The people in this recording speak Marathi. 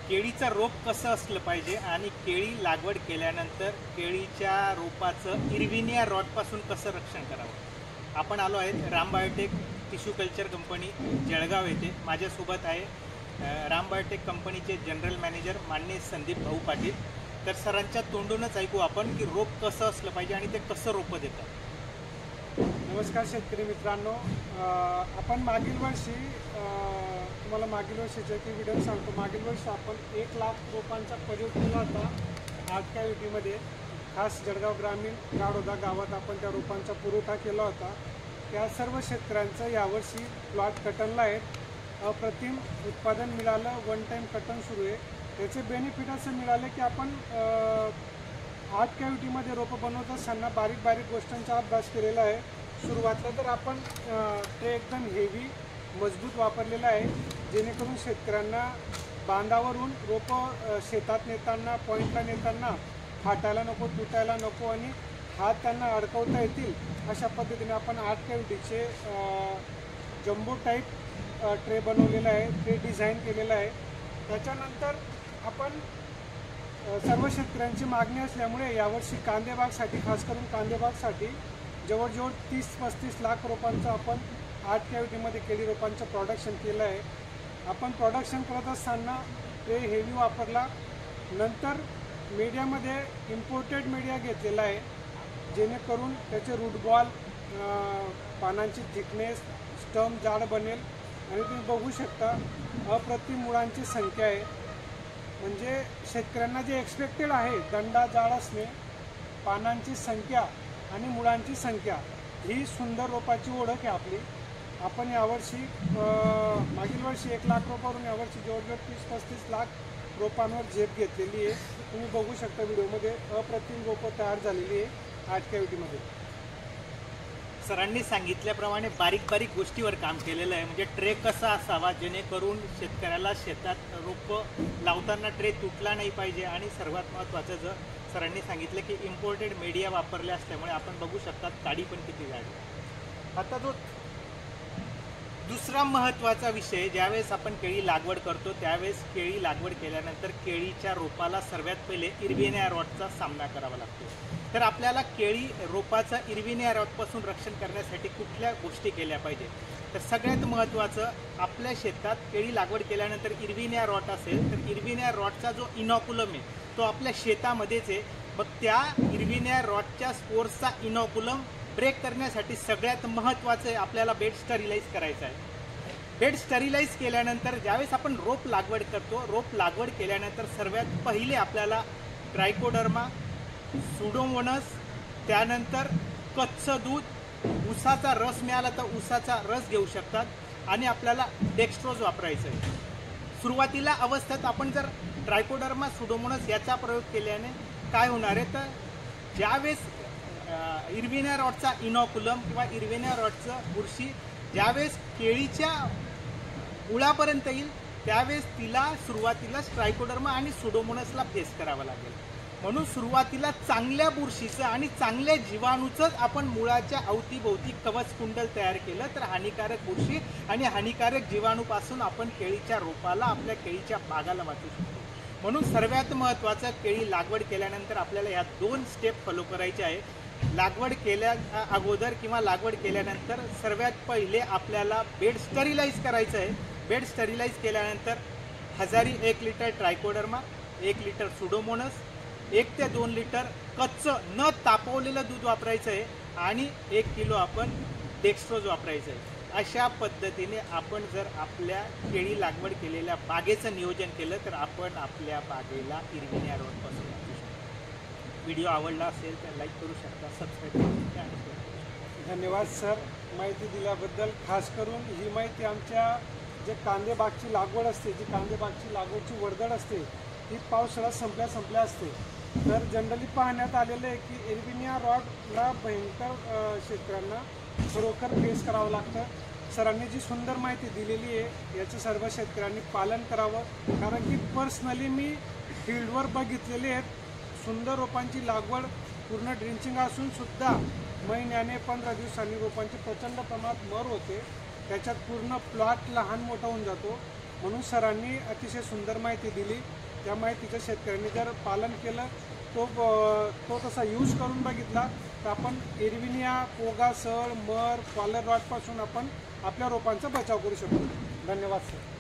केळीचं रोप कसं असलं पाहिजे आणि केळी लागवड केल्यानंतर केळीच्या रोपाचं इरविनिया रॉटपासून कसं रक्षण करावं। आपण आलो आहेत Ram biotech tissue culture company Jalgaon येथे। माझ्यासोबत आहे राम बायोटेक कंपनीचे जनरल मॅनेजर माननीय संदीप भाऊ पाटील। तर सरांच्या तोंडूनच ऐकू आपण की रोप कसं असलं पाहिजे आणि ते कसं रोपं देतात। नमस्कार शेतकरी मित्रांनो, आपण मागील वर्षी तुम्हाला मागील वर्षीचे की व्हिडिओ सांगतो। मागील वर्षी आपण 1 लाख रोपांचा प्रयोग केला होता आर्ट कॅव्हिटीमध्ये। खास जळगाव ग्रामीण गाडोदा गावात आपण त्या रोपांचा पुरवठा केला होता। त्या सर्व शेतकऱ्यांचं यावर्षी प्लॉट कटनला आहेत। अप्रतिम उत्पादन मिळालं, वन टाईम कटन सुरू आहे। त्याचे बेनिफिट असं मिळाले की आपण आर्ट कॅव्हिटीमध्ये रोपं बनवत असताना बारीक बारीक गोष्टींचा अभ्यास केलेला आहे। सुरुवातीला तर आपण ते एकदम हेवी मजबूत वापरलेलं आहे, जेणेकरून शेतकऱ्यांना बांधावरून रोपं शेतात नेताना, पॉईंटला नेताना फाटायला नको, तुटायला नको आणि हात त्यांना अडकवता येतील अशा पद्धतीने आपण आर्ट कॅव्हिटीचे जम्बो टाईप ट्रे बनवलेला आहे, ते डिझाईन केलेलं आहे। त्याच्यानंतर आपण सर्व शेतकऱ्यांची मागणी असल्यामुळे यावर्षी कांदेबागसाठी, खास करून कांदेबागसाठी जवळजवळ 30-35 लाख रोपांचं आपण आर्ट कॅव्हिटीमध्ये केळी रोपांचं प्रोडक्शन केलं आहे। आपण प्रोडक्शन करत असताना ते हेवी वापरला, नंतर मीडियामध्ये इम्पोर्टेड मीडिया घेतलेला आहे, जेणेकरून त्याचे रूट बॉल, पानांची थिकनेस, स्टम जाड बनेल। आणि तुम्ही बघू शकता अप्रतिम मुळांची संख्या आहे, म्हणजे शेतकऱ्यांना जे एक्सपेक्टेड आहे दंडा जाड असणे, पानांची संख्या आणि मुळांची संख्या, ही सुंदर रोपाची ओळख आहे आपली। आपण यावर्षी मागील वर्षी 1 लाख रोपावरून यावर्षी जवळजवळ 30-35 लाख रोपांवर झेप घेतलेली आहे। तुम्ही बघू शकता व्हिडिओमध्ये अप्रतिम रोपं तयार झालेली आहे आर्ट कॅव्हिटीमध्ये। सरांनी सांगितल्याप्रमाणे बारीक बारीक गोष्टीवर काम केलेलं आहे, म्हणजे ट्रे कसा असावा जेणेकरून शेतकऱ्याला शेतात रोपं लावताना ट्रे तुटला नाही पाहिजे। आणि सर्वात महत्त्वाचं जर सरांनी सांगितलं की इम्पोर्टेड मीडिया वापरले असल्यामुळे आपण बघू शकता काडी पण किती जाडी। आता जो दुसरा महत्त्वाचा विषय, ज्यावेळेस आपण केळी लागवड करतो त्यावेळेस केळी लागवड केल्यानंतर केळीच्या रोपाला सर्वात पहिले इरविनिया रॉटचा सामना करावा लागतो। तर आपल्याला केळी रोपाचं इरविनिया रॉटपासून रक्षण करण्यासाठी कुठल्या गोष्टी केल्या पाहिजे? तर सगळ्यात महत्त्वाचं, आपल्या शेतात केळी लागवड केल्यानंतर इरविनिया रॉट असेल तर इरविनिया रॉटचा जो इनॉक्युलम आहे तो आपल्या शेतामध्येच आहे। मग त्या इरविनिया रॉटच्या स्पोर्सचा इनॉक्युलम ब्रेक करण्यासाठी सगळ्यात महत्त्वाचं आहे आपल्याला बेड स्टरिलाइज करायचं आहे। बेड स्टरिलाइज केल्यानंतर ज्यावेळेस आपण रोप लागवड करतो, रोप लागवड केल्यानंतर सर्वात पहिले आपल्याला ट्रायकोडर्मा, सुडोमोनस, त्यानंतर कच्चं दूध, ऊसाचा रस मिळाला तर ऊसाचा रस घेऊ शकतात आणि आपल्याला डेक्स्ट्रोज वापरायचं आहे। सुरुवातीला अवस्थेत आपण जर ट्रायकोडर्मा, सुडोमोनस याचा प्रयोग केल्याने काय होणार आहे, तर ज्यावेळेस इरविनिया रॉटचा इनॉक्युलम किंवा इरविनिया रॉटचं बुरशी ज्यावेळेस केळीच्या मुळापर्यंत येईल त्यावेळेस तिला सुरुवातीलाच ट्रायकोडर्मा आणि सुडोमोनसला फेस करावं लागेल। म्हणून सुरुवातीला चांगल्या बुरशीचं आणि चांगल्या जीवाणूचंच आपण मुळाच्या अवतीभोवती कवच कुंडल तयार केलं तर हानिकारक बुरशी आणि हानिकारक जीवाणूपासून आपण केळीच्या रोपाला, आपल्या केळीच्या बागाला वाचू शकतो। म्हणून सर्वात महत्त्वाचं, केळी लागवड केल्यानंतर आपल्याला ह्या 2 स्टेप फॉलो करायचे आहे। लागवड केल्या अगोदर किंवा लागवड केल्यानंतर सर्वात पहिले आपल्याला बेड स्टरिलाइज करायचं आहे। बेड स्टरिलाइज केल्यानंतर 1 लिटर ट्रायकोडर्मा, 1 लिटर सुडोमोनस, 1 ते 2 लिटर कच्चं न तापवलेलं दूध वापरायचं आहे आणि 1 किलो आपण डेक्स्ट्रोज वापरायचं आहे। अशा पद्धतीने आपण जर आपल्या केळी लागवड केलेल्या बागेचं नियोजन केलं तर आपण आपल्या बागेला इरविनिया रॉटपासून वाचू शकतो। व्हिडिओ आवडला असेल तर लाईक करू शकता, सबस्क्राईब करू शकता आणि शेअर करू शकता। धन्यवाद सर, माहिती दिल्याबद्दल। खास करून ही माहिती आमच्या जे कांदेबागची लागवड असते, जी कांदेबागची लागवडची वर्दळ असते, ती पावसाळा संपल्या असते। तर जनरली पाहण्यात आलेलं आहे की इरविनिया रॉटला भयंकर शेतकऱ्यांना खरोखर फेस करावं लागतं। सरांनी जी सुंदर माहिती दिलेली आहे याचं सर्व शेतकऱ्यांनी पालन करावं, कारण की पर्सनली मी फील्डवर बघितलेले आहेत। सुंदर रोपांची लागवड पूर्ण ड्रिंचिंग असून सुद्धा महिन्याने 15 दिवसांनी रोपांची प्रचंड प्रमाणात मर होते, त्याच्यात पूर्ण प्लॉट लहान मोठा होऊन जातो। म्हणून सरांनी अतिशय सुंदर माहिती दिली. त्या माहितीचं शेतकऱ्यांनी जर पालन केलं, तो तसा यूज करून बघितला, तर आपण एरविनिया, पोगा, सळ, मर, कॉलर रॉटपासून आपण आपल्या रोपांचा बचाव करू शकतो. धन्यवाद सर.